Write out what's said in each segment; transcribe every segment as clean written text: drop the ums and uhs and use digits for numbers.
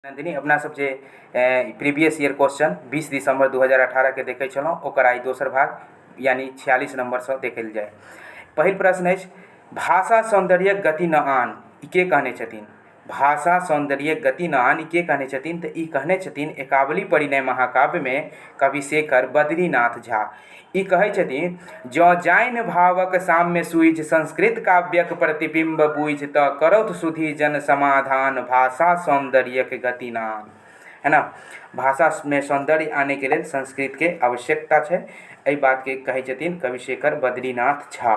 नंदिनी अपना सब जे previous year question 20 दिसंबर 2018 के देखे छलहुँ ओकर आइ दोसर भाग यानी 46 नंबर से देखल जाए। पहिल प्रश्न अछि भाषा सौंदर्य गति न आन ई के कहने छथिन। भाषा सौंदर्य गति न आन ई के कहने छथिन तऽ ई कहने छथिन एकावली परिणय महाकाव्य में कविशेखर बद्रीनाथ झा। ई कहै छथिन जँ जानि भावक साम्य सूझि संस्कृत काव्यक प्रतिबिंब बुझि तऽ करौथ सुधि जन समाधान भाषा सौंदर्यक गति नान। है ना, भाषा में सौंदर्य आने के लिए संस्कृत के आवश्यकता है। एहि बात के कहै छथिन कविशेखर बद्रीनाथ झा।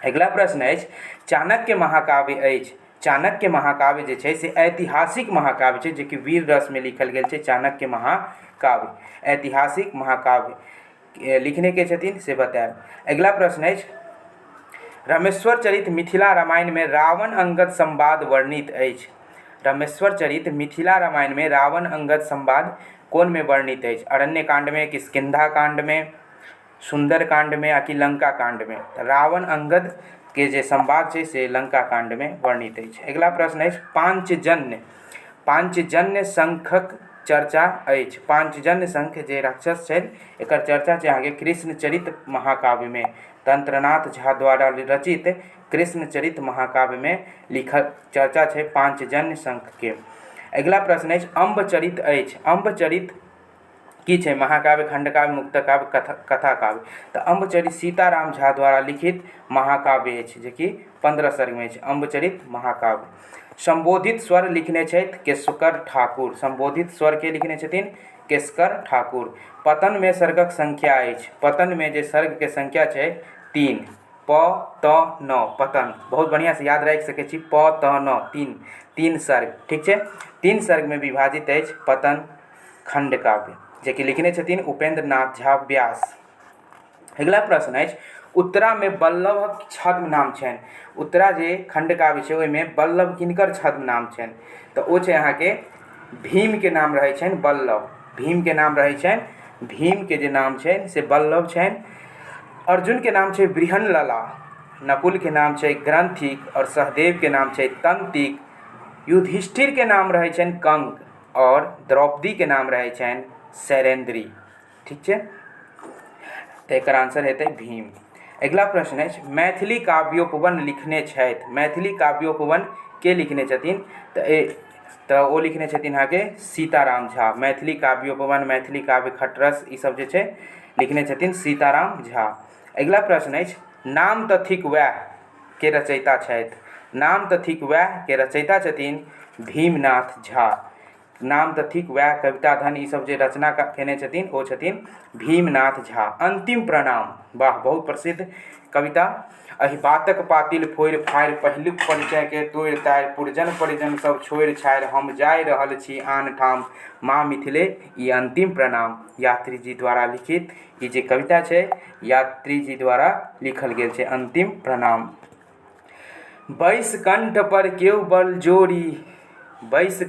अगला प्रश्न अछि चाणक्य महाकाव्य अछि। चाणक्य महाकाव्य जे छै से ऐतिहासिक महाकाव्य छै जे कि वीर रस में लिखल गेल छै। चाणक्य महाकाव्य ऐतिहासिक महाकाव्य लिखने के छथिन से बताएब। अगला प्रश्न अछि रामेश्वर चरित मिथिला रामायण में रावण अंगद संवाद वर्णित अछि। रामेश्वर चरित मिथिला रामायण में रावण अंगद संवाद कौन में वर्णित अछि। अरण्य कांड में, किष्किंधा कांड में, सुंदर कांड में, आकि लंका कांड में। रावण अंगद के जे संवाद छै से लंका कांड में वर्णित अछि। अगला प्रश्न अछि पांचजन्य। पांचजन्य शंखक चर्चा अछि। पांचजन्य शंख जे राक्षस छै एकर चर्चा छै आगे कृष्णचरित महाकाव्य में। तंत्रनाथ झा द्वारा रचित कृष्णचरित महाकाव्य में लिखल चर्चा छै पांचजन्य शंख के। अगला प्रश्न अछि अम्बचरित अछि। अम्बचरित की छै महाकाव्य, खंडकाव्य, मुक्तकाव्य, कथा काव्य। तो अम्बचरित सीताराम झा द्वारा लिखित महाकाव्य अछि जे कि 15 सर्ग में अछि अम्बचरित महाकाव्य। संबोधित स्वर लिखने छथि केशकर ठाकुर। संबोधित स्वर के लिखने छथिन केशकर ठाकुर। पतन में सर्गक संख्या अछि। पतन में जे सर्ग के संख्या छै 3 प त न पतन। बहुत बढ़िया से याद राखि सकै छी प त न 3 सर्ग ठीक छै। 3 सर्ग में विभाजित अछि पतन खंड काव्य जे कि लिखने छथिन उपेंद्र नाथ झा व्यास। अगला प्रश्न अछि उत्तरा में बल्लभक छद्म नाम छनि। उत्तरा जे खंड काव्य छै ओहिमें बल्लभ किनकर छद्म नाम छनि तऽ ओ छै अहाँके भीम के नाम रहै छनि बल्लभ। भीम के नाम रहै छनि, भीम के जे नाम छनि से बल्लभ छनि। अर्जुन के नाम छै बृहन्नलला, नकुल के नाम छै ग्रंथिक और सहदेव के नाम छै तंतिक। युधिष्ठिर के नाम रहै छनि कंक और द्रौपदी के नाम रहै छनि शैलेंद्री। ठीक छै, तो एकर आंसर हेतै भीम। अगला प्रश्न अछि मैथिली काव्योपवन लिखने छथि। मैथिली काव्योपवन के लिखने छथिन तऽ ओ लिखने छथिन अहाँके सीताराम झा। मैथिली काव्योपवन, मैथिली काव्य खटरस ई सब जे छै लिखने छथिन सीताराम झा। अगला प्रश्न अछि नाम तऽ थिक वैह के रचयिता छथि। नाम तऽ थिक वैह के रचयिता छथिन भीमनाथ झा। नाम तऽ थिक वैह, कविता धन ई सब जे रचना केने छथिन ओ छथिन भीमनाथ झा। अंतिम प्रणाम, वाह बहुत प्रसिद्ध कविता। अहि बातक पातिल फोड़ि फाड़ि पहिलुक परिचय के तोड़ि ताड़ि पुरजन परिजन सब छोड़ि छाड़ि हम जाय रहल छी आन ठाम माँ मिथिले ई अंतिम प्रणाम। यात्री जी द्वारा लिखित ई जे कविता छै यात्री जी द्वारा लिखल गेल छै अंतिम प्रणाम। बैस कंठ पर केओ बल जोड़ी, बैस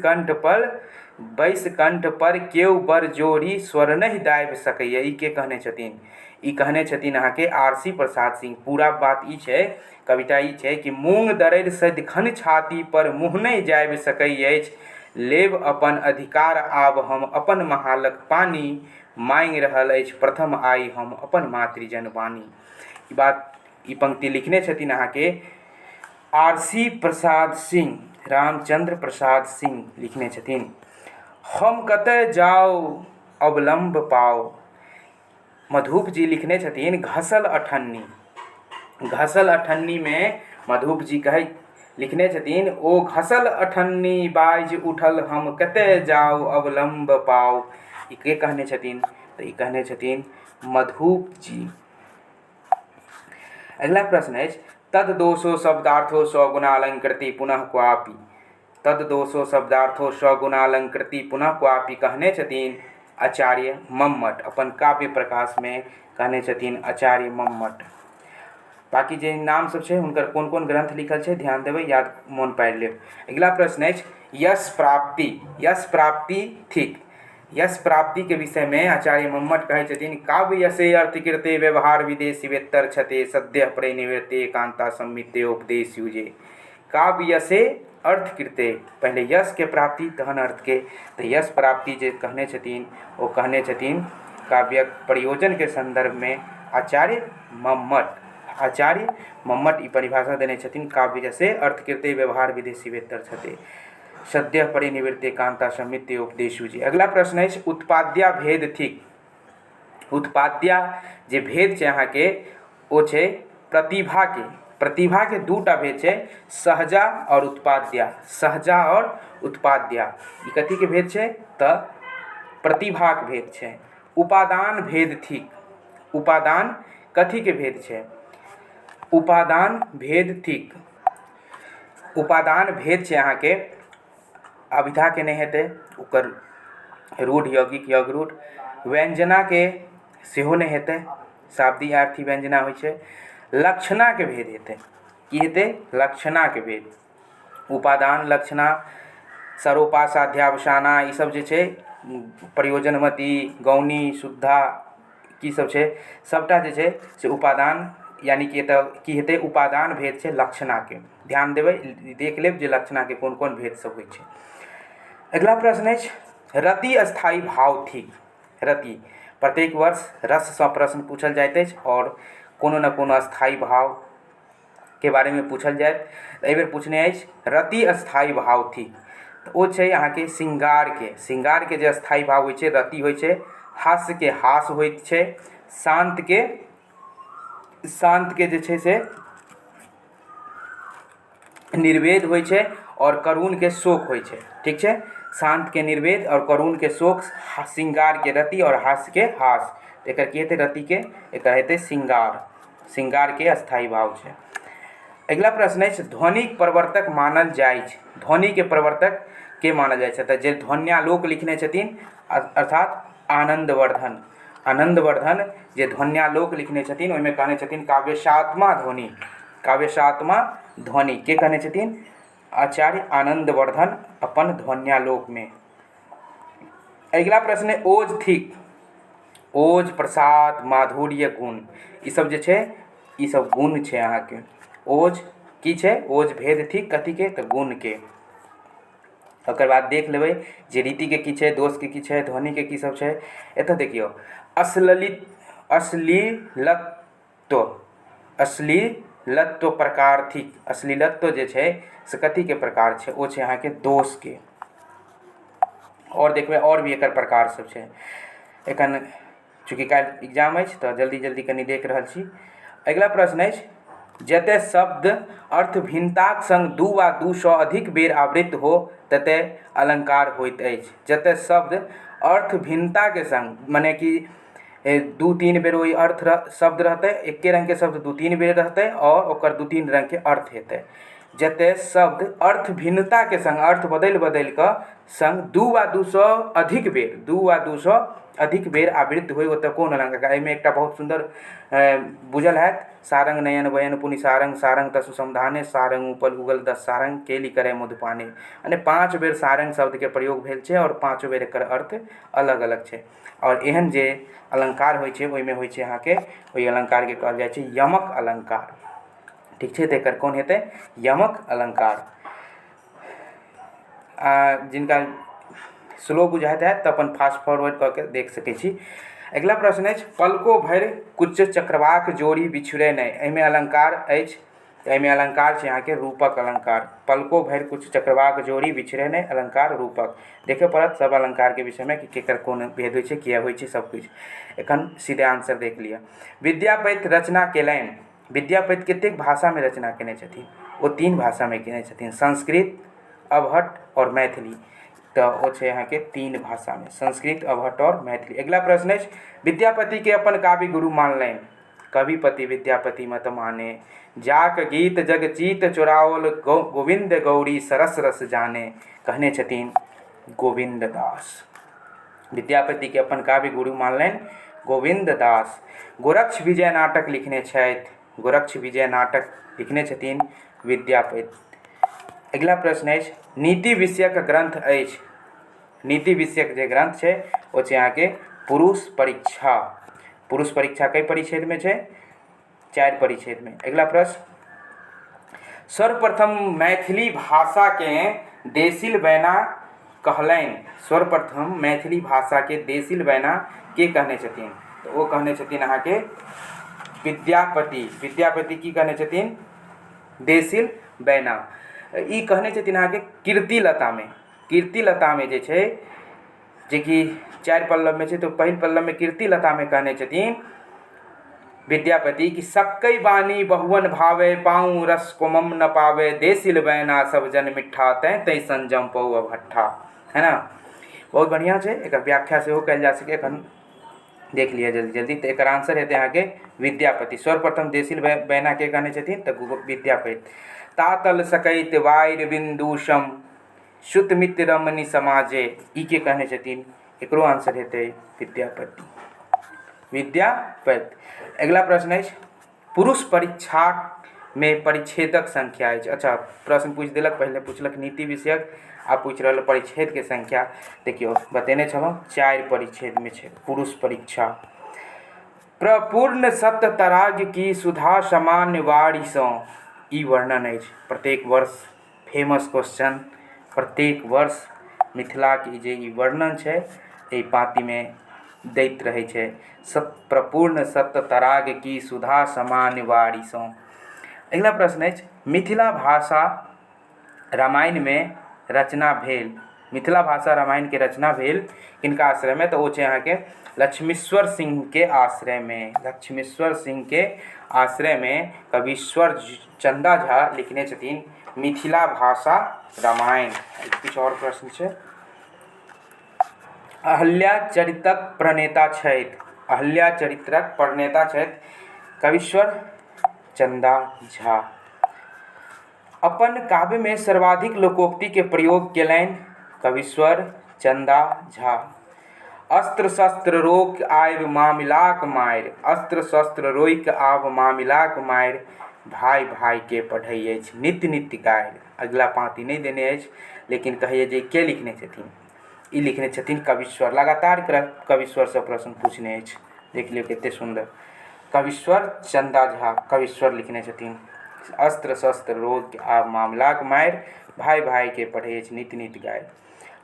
कंठ पर केओ बर जोड़ी स्वर नहीं दाबि सकैया ई के कहने छथिन। ई कहने छथिन अहाँके आरसी प्रसाद सिंह। पूरा बात ई छै, कविता ई छै कि मूंग दरड़ि सदिखन छाती पर मुँह नहीं जाबि सकै अछि लेब अपन अधिकार आब हम अपन महालक पानी मांगि रहल अछि प्रथम आई हम अपन मातृजन वाणी। ई बात ई पंक्ति लिखने छथिन अहाँके आरसी प्रसाद सिंह, रामचंद्र प्रसाद सिंह लिखने छथिन। हम कतय जाओ अवलंब पाओ, मधुप जी लिखने छथिन घसल अठन्नी। घसल अठन्नी में मधुप जी लिखने छथिन ओ घसल अठन्नी बाइज उठल हम कतय जाओ अवलंब पाओ। ई के कहने छथिन तो ई कहने छथिन मधुप जी। अगला प्रश्न है तद दोषो शब्दार्थो स्वगुणालंकृति पुनः क्वापि। तद दोषो शब्दार्थो स्वगुणालंकृति पुनः क्वापि कहने छथिन आचार्य मम्मट। अपन काव्य प्रकाश में कहने छथिन आचार्य मम्मट। बाकी जे नाम सब छै हुनकर कोन कोन ग्रंथ लिखल छै ध्यान देबै, याद मोन पारि लेब। अगला प्रश्न अछि यश प्राप्ति। यश प्राप्ति थिक। यश प्राप्ति के विषय में आचार्य मम्मट कहे छथिन काव्य यशे अर्थिकृते व्यवहार विदेशी वेत्तर छते सद्य परिनिवृत्ते कांता सम्मिते उपदेश युजे। काव्य यशे अर्थ कृते, पहले यश के प्राप्ति तहन अर्थ के, तो यश प्राप्ति जे कहने छथिन वो कहने छथिन काव्यक प्रयोजन के संदर्भ में आचार्य मम्मट ई परिभाषा देने छथिन। काव्य जैसे अर्थ कृते व्यवहार विदेशी वेतर छते सद्य परिनिवृत्ते कांता समित्य उपदेशु जी। अगला प्रश्न है उत्पाद्या भेद थिक। उत्पाद्या जे भेद छै अहाँके ओ छै प्रतिभा के दूटा भेद छै, सहजा और उत्पाद्या। सहजा और उत्पाद्या ई कथी के भेद छै तऽ प्रतिभा के भेद छै। उपादान भेद थिक। उपादान कथी के भेद छै? उपादान भेद थिक। उपादान भेद छै अहाँके अभिधा के नहीं हेतै, ओकर रूढ़ यौगिक योग रूढ़। व्यंजना के सेहो नहीं हेतै, शाब्दी अर्थी व्यंजना होइ छै। लक्षणा के भेद हेतै, की हेतै? लक्षणा के भेद। उपादान लक्षणा सरोपासाध्यावसाना ई सब जे छै प्रयोजनमती गौनी शुद्धा की सब छै सबटा जे छै से उपादान यानी कि एतऽ की हेतै उपादान भेद छै लक्षणा के। ध्यान देबै, देख लेब जे लक्षणा के कोन कोन भेद सब होइ छै। अगला प्रश्न है रति अस्थायी भाव थिक। रति प्रत्येक वर्ष रस से प्रश्न पूछल जाइत अछि और कोनो न कोनो अस्थायी भाव के बारे में पूछल जायत। एहि बेर पूछने अछि रति अस्थायी भाव थिक, तऽ ओ छै अहाँके श्रृंगार के जे अस्थायी भाव होइ छै रति होइ छै। हास्य के हास होइत छै। शांत के जे छै से निर्वेद होइ छै और करुण के शोक होइ छै। ठीक छै, शांत के निर्वेद और करुण के शोक, श्रृंगार के रति और हास्य के हास। एकर की हेतै रति के एकर हेतै श्रृंगार के अस्थायी भाव छै। अगला प्रश्न है ध्वनिक प्रवर्तक मानल जाइ छै। ध्वनि के प्रवर्तक के मानल जाइ छै तऽ जे ध्वन्यालोक लिखने छथिन अर्थात आनंदवर्धन जे ध्वन्यालोक लिखने छथिन ओहिमे कहने छथिन काव्यशात्मा ध्वनि के कहने छथिन आचार्य आनंदवर्धन अपन ध्वन्यालोक में। अगला प्रश्न है ओज थिक। ओज प्रसाद माधुर्य गुण ई सब जे छै ई सब गुण छै अहाँके। ओज की छै? ओज भेद थिक कथी के तऽ गुण के। ओकर बाद देख लेबै जे रीति के की छै, दोष के की छै, ध्वनि के की सब छै। एतऽ देखियौ अश्लीलत्व प्रकार थिक। अश्लीलत्व जे छै से कथी के प्रकार छै? ओ छै अहाँके दोष के। और देखबै और भी एकर प्रकार सब छै। एखन चूँकि काल्हि एग्जाम अछि तऽ जल्दी कनि देख रहल छी। अगला प्रश्न अछि जतय शब्द अर्थ भिन्नताक संग दू वा दू सँ अधिक बेर आवृत्त हो ततय अलंकार होइत अछि। जतय शब्द अर्थ भिन्नता के संग मने कि दू तीन बेर वही शब्द रहतै, एके रंग के शब्द दू तीन बेर रहतै और ओकर दू तीन रंग के अर्थ हेतै। जतय शब्द अर्थ भिन्नता के संग अर्थ बदलि कऽ संग दू वा दू सँ अधिक बेर आवृत्त होइ ओतऽ कोन अलंकार? एहिमे एकटा बहुत सुंदर बुझल हैत सारंग नयन बयन पुनि सारंग तसु समधाने सारंग उपल उगल दस सारंग केली करे मधुपाने। माने 5 बेर सारंग शब्द के प्रयोग भेल छै और 5 बेर एकर अर्थ अलग अलग छै। और एहन जे अलंकार होइ छै ओहिमे होइ छै अहाँके ओहि अलंकार के कहल जाइ छै यमक अलंकार। ठीक छै, तऽ एकर कोन हेतै? यमक अलंकार। जिनका स्लो बुझाइत हैत तऽ अपन फास्ट फॉरवर्ड कऽ के देख सकै छी। अगला प्रश्न अछि पलको भरि कुच चक्रवाक जोड़ी बिछुड़े नहि। एहिमे अलंकार अछि, एहिमे अलंकार छै अहाँके रूपक अलंकार। पलको भरि कुच चक्रवाक जोड़ी बिछुड़े नहि अलंकार रूपक। देखय पड़त सब अलंकार के विषय में कि केकर कोन भेद होइ छै, किया होइ छै, सब कुछ। एखन सीधे आंसर देख लिअ। विद्यापति रचना केलनि। विद्यापति कतेक भाषा में रचना केने छथिन? ओ 3 भाषा में केने छथिन, संस्कृत, अवहट्ट और मैथिली। तो वो छै अहाँके 3 भाषा में, संस्कृत, अवहट्ट और मैथिली। अगला प्रश्न है विद्यापति के अपन काव्य गुरु मानलनि। कविपति विद्यापति मत माने, जाक गीत जगजीत चोराओल गोविंद गौरी सरस रस जाने। कहने छथिन गोविंद दास। विद्यापति के अपन काव्य गुरु मानलनि गोविंद दास। गोरक्ष विजय नाटक लिखने छथि। गोरक्ष विजय नाटक लिखने छथिन विद्यापति। अगला प्रश्न है नीति विषयक ग्रंथ अछि। नीति विषयक जे ग्रंथ छै ओ छै अहाँके पुरुष परीक्षा। पुरुष परीक्षा कई परिच्छेद में छै? 4 परिच्छेद में। अगला प्रश्न सर्वप्रथम मैथिली भाषा के देसिल बैना कहलनि। सर्वप्रथम मैथिली भाषा के देसिल बैना के कहने छथिन? तो वो कहने छथिन अहाँके विद्यापति। विद्यापति की कहने छथिन? देसिल बैना। ई कहने छथिन अहाँके कीर्तिलता में। कीर्तिलता में जे छै, जे कि 4 पल्लव में छै, तो पहिल पल्लव में कीर्तिलता में कहने छथिन विद्यापति कि सक्कई बानी बहुवन भावे पाऊँ रस कोमम न पावे देसिल बैना सब जन मिठा तैं तै संजम पौ भट्ठा। है ना, बहुत बढ़िया छै। एकर व्याख्या सेहो कयल जा सके, एखन देख लिया जल्दी जल्दी। तो एक आंसर हेतै अहाँके विद्यापति। सर्वप्रथम देसिल बैना के कहने छथिन? तो विद्यापति। तातल सकैत वायर बिंदुशम शुत मित्र रमणी समाजे, ई के कहने छथिन? एकरो आंसर हेतै विद्यापति। विद्यापति। अगला प्रश्न है, पुरुष परीक्षा में परिच्छेदक संख्या है। अच्छा, प्रश्न पूछ दिलक, पहले पूछलक नीति विषयक, आप पूछ रहे परिच्छेद के संख्या। देखियो बतेने छलौं 4 परिच्छेद में है पुरुष परीक्षा। प्रपूर्ण सत्य तराग की सुधा सामान्य वाणी सँ, ई वर्णन है प्रत्येक वर्ष फेमस क्वेश्चन। प्रत्येक वर्ष मिथिला के जे ई वर्णन है एहि पाँति में दैत रहे छै। प्रपूर्ण सत्य तराग की सुधा सामान्य वाणी सँ। अगला प्रश्न है, मिथिला भाषा रामायण में रचना भेल। मिथिला भाषा रामायण के रचना भेल किनका आश्रय में? तो वो यहाँ के लक्ष्मीश्वर सिंह के आश्रय में। लक्ष्मीश्वर सिंह के आश्रय में कविश्वर चंदा झा लिखने छथिन मिथिला भाषा रामायण। कुछ और प्रश्न है, अहल्या चरित्रक प्रणेता छथि। अहल्या चरित्रक प्रणेता छथि कविश्वर चंदा झा। अपन काव्य में सर्वाधिक लोकोक्ति के प्रयोग केलनि कविश्वर चंदा झा। अस्त्र शस्त्र रोक आयब मामिलाक मारि। अस्त्र शस्त्र रोक आब मामिलाक मारि भाई भाई के पढ़ै अछि नित्य नित्य गारि। अगला पाँति नहीं देने अछि, लेकिन कहिए जे के लिखने छथिन? ई लिखने छथिन कविश्वर। लगातार कविश्वर से प्रश्न पूछने अछि, देख लियो कते सुंदर। कविश्वर चंदा झा कविश्वर लिखने छथिन अस्त्र शस्त्र रोग आब मामलाक मारि भाई भाई के पढ़े अछि नित्य नित्य गाय।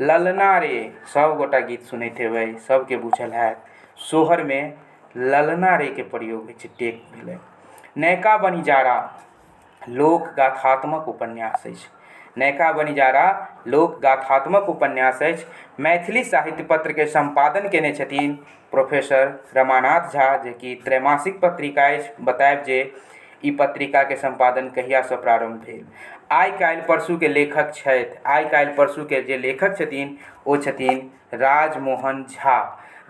ललना रे, सब गोटा गीत सुनैत हेबै, सबके बुझल हैत। सोहर में ललना रे के प्रयोग होइ छै, टेक भेलै। नैका बनिजारा लोक गाथात्मक उपन्यास अछि। नैका बनिजारा लोक गाथात्मक उपन्यास अछि। मैथिली साहित्य पत्र के संपादन केने छथिन प्रोफेसर रमानाथ झा, जे कि त्रैमासिक पत्रिका अछि। बतायब जे ई पत्रिका के संपादन कहिया से प्रारंभ भेल। आइ काल्हि परसू के लेखक छथि। आइ काल्हि परसू के जे लेखक छथिन ओ छथिन राजमोहन झा।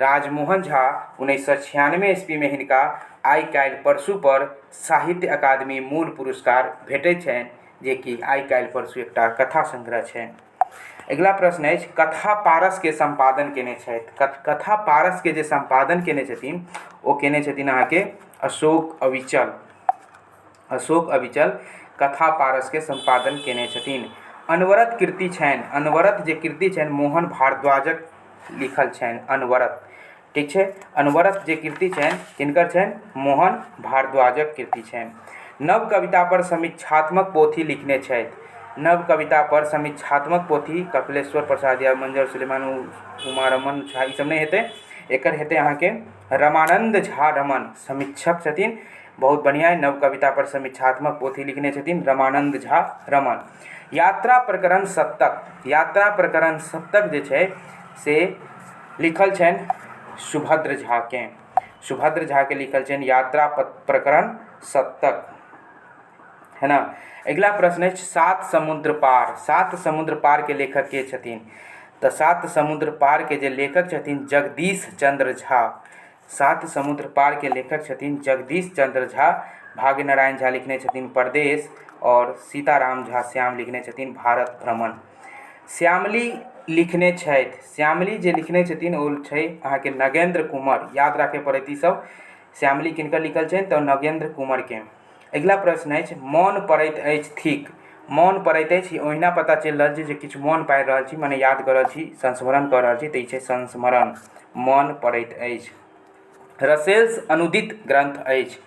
राजमोहन झा 1996 ईस्वी में हिनका आइ काल्हि परसू पर साहित्य अकादमी मूल पुरस्कार भेटैत छनि, जे कि आइ काल्हि परसू एकटा कथा संग्रह छै। अगला प्रश्न है, कथा पारस के संपादन केने छथि। कथा पारस के जे संपादन केने छथिन ओ केने छथिन अहाँके अशोक अविचल। अशोक अविचल कथा पारस के संपादन केने छथिन। अनवरत कीर्ति छनि। अनवरत जे कीर्ति छनि मोहन भारद्वाजक लिखल छनि अनवरत। ठीक छै, अनवरत जे कीर्ति छनि किनकर छनि? मोहन भारद्वाजक कीर्ति छनि। नव कविता पर समीक्षात्मक पोथी लिखने छथि। नव कविता पर समीक्षात्मक पोथी कपिलेश्वर प्रसाद या मंजर सुलेमान उमारमन झा ई सब नहीं हेतै, एकर हेतै अहाँके रमानंद झा रमन समीक्षक छथिन। बहुत बढ़िया है, नव कविता पर समीक्षात्मक पोथी लिखने छथिन रमानंद झा रमन। यात्रा प्रकरण सप्तक, यात्रा प्रकरण सप्तक जे छै से लिखल छनि सुभद्र झा के। सुभद्र झा के लिखल छनि यात्रा प्रकरण सप्तक, है ना। अगला प्रश्न है, सात समुद्र पार। सात समुद्र पार के लेखक के छथिन? तो सात समुद्र पार के जे लेखक छथिन जगदीश चंद्र झा। सात समुद्र पार के लेखक छथिन जगदीश चंद्र झा। भाग्य नारायण झा लिखने छथिन परदेश, और सीताराम झा श्याम लिखने छथिन भारत भ्रमण। श्यामली लिखने छथि। श्यामली जे लिखने छथिन ओ छै अहाँके नगेंद्र कुंवर। याद राखे पड़त ई सब। श्यामली किनकर लिखल छनि? तो नगेंद्र कुंवर के। अगला प्रश्न अछि, मौन पड़ैत अछि थिक। मौन पड़ैत अछि ओहिना पता चलि रहल छै जे किछु मौन पाड़ि रहल छी, माने याद कर रहल छी, संस्मरण कर रहल छी, तऽ ई छै संस्मरण। मौन पड़ैत अछि। रसेल्स अनुदित ग्रंथ अछि।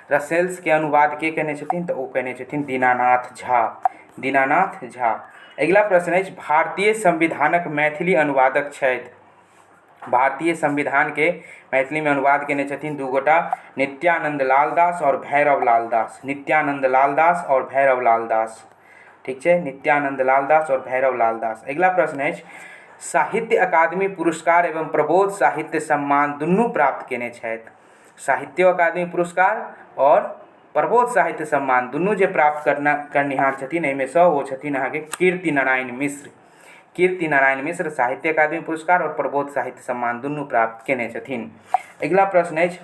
रसेल्स के अनुवाद के केने छथिन तऽ ओ केने छथिन दीनानाथ झा। दीनानाथ झा। अगिला प्रश्न अछि भारतीय संविधानक मैथिली अनुवादक छथि। भारतीय संविधान के मैथिली में अनुवाद केने छथिन दू गोटा, नित्यानंद लाल दास और भैरव लाल दास। नित्यानंद लाल दास और भैरव लाल दास। ठीक छै, नित्यानंद लाल दास और भैरव लाल दास। अगिला प्रश्न अछि साहित्य अकादमी पुरस्कार एवं प्रबोध साहित्य सम्मान दुनू प्राप्त केने छथि। साहित्य अकादमी पुरस्कार और प्रबोध साहित्य सम्मान दुनू जे प्राप्त करनिहार छथिन एहिमे सँ ओ छथिन अहाँके कीर्ति नारायण मिश्र। कीर्ति नारायण मिश्र साहित्य अकादमी पुरस्कार और प्रबोध साहित्य सम्मान दुनू प्राप्त केने छथिन। अगिला प्रश्न अछि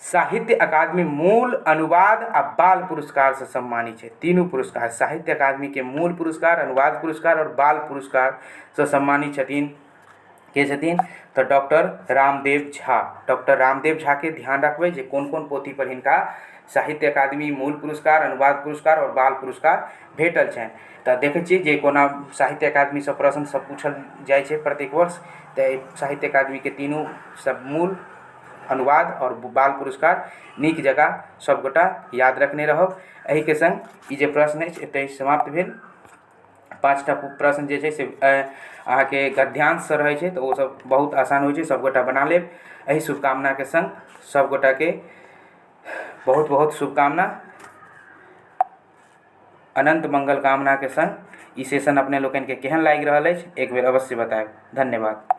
साहित्य अकादमी मूल अनुवाद आ बाल पुरस्कार से सम्मानित है। तीनों पुरस्कार साहित्य अकादमी के मूल पुरस्कार, अनुवाद पुरस्कार और बाल पुरस्कार से सम्मानित छथिन के छथिन तो डॉक्टर रामदेव झा। डॉक्टर रामदेव झा के ध्यान रखबै जे कोन कोन पोथी पर हिनका साहित्य अकादमी मूल पुरस्कार, अनुवाद पुरस्कार और बाल पुरस्कार भेटल छनि। तऽ देखै छी जे कोना साहित्य अकादमी से प्रश्न सब पूछल जाइ छै प्रत्येक वर्ष, तऽ साहित्य अकादमी के तीनों सब मूल, अनुवाद और बाल पुरस्कार नीक जगह सबगोटा याद रखने रहब। एहि के संग ई जे प्रश्न अछि एतय समाप्त भेल। 5टा प्रश्न जे छै से अहाँके गद्यांश से रहै छै तऽ ओ सब बहुत आसान होइ छै, सबगोटा बना लेब। एहि शुभकामना के संग सबगोटा के बहुत बहुत शुभकामना, अनंत मंगल कामना के संग ई सेशन अपने लोकनि के केहन लागि रहल अछि एक बेर अवश्य बताएब। धन्यवाद।